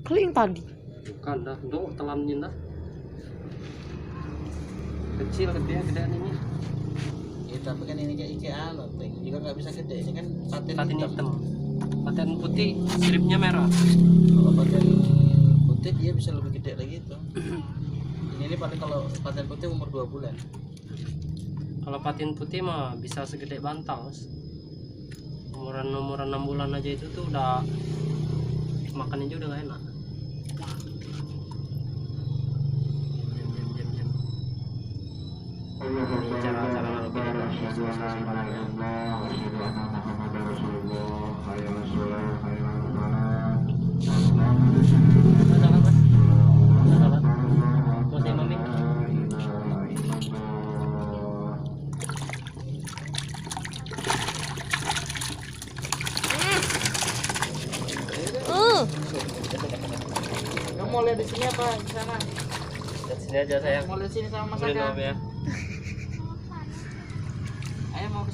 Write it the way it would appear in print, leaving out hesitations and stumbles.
Keling tadi. Bukan dah, untuk telannya dah. Kecil gedean ini. Ya, tapi kan ini kayak anu, juga nggak bisa gede. Ini kan paten hitam. Paten putih, stripnya merah. Kalau paten putih dia bisa lebih gede lagi itu. Ini paling kalau paten putih umur 2 bulan. Kalau patin putih mah bisa segede bantal, Mas. Umuran 6 bulan aja itu tuh udah makannya juga udah gak enak. Ini cara ngelukin ada sembarangnya. Kamu mau lihat di sini apa di sana? Lihat sini aja sayang. Mau lihat sini sama Beliin masakan. om ya.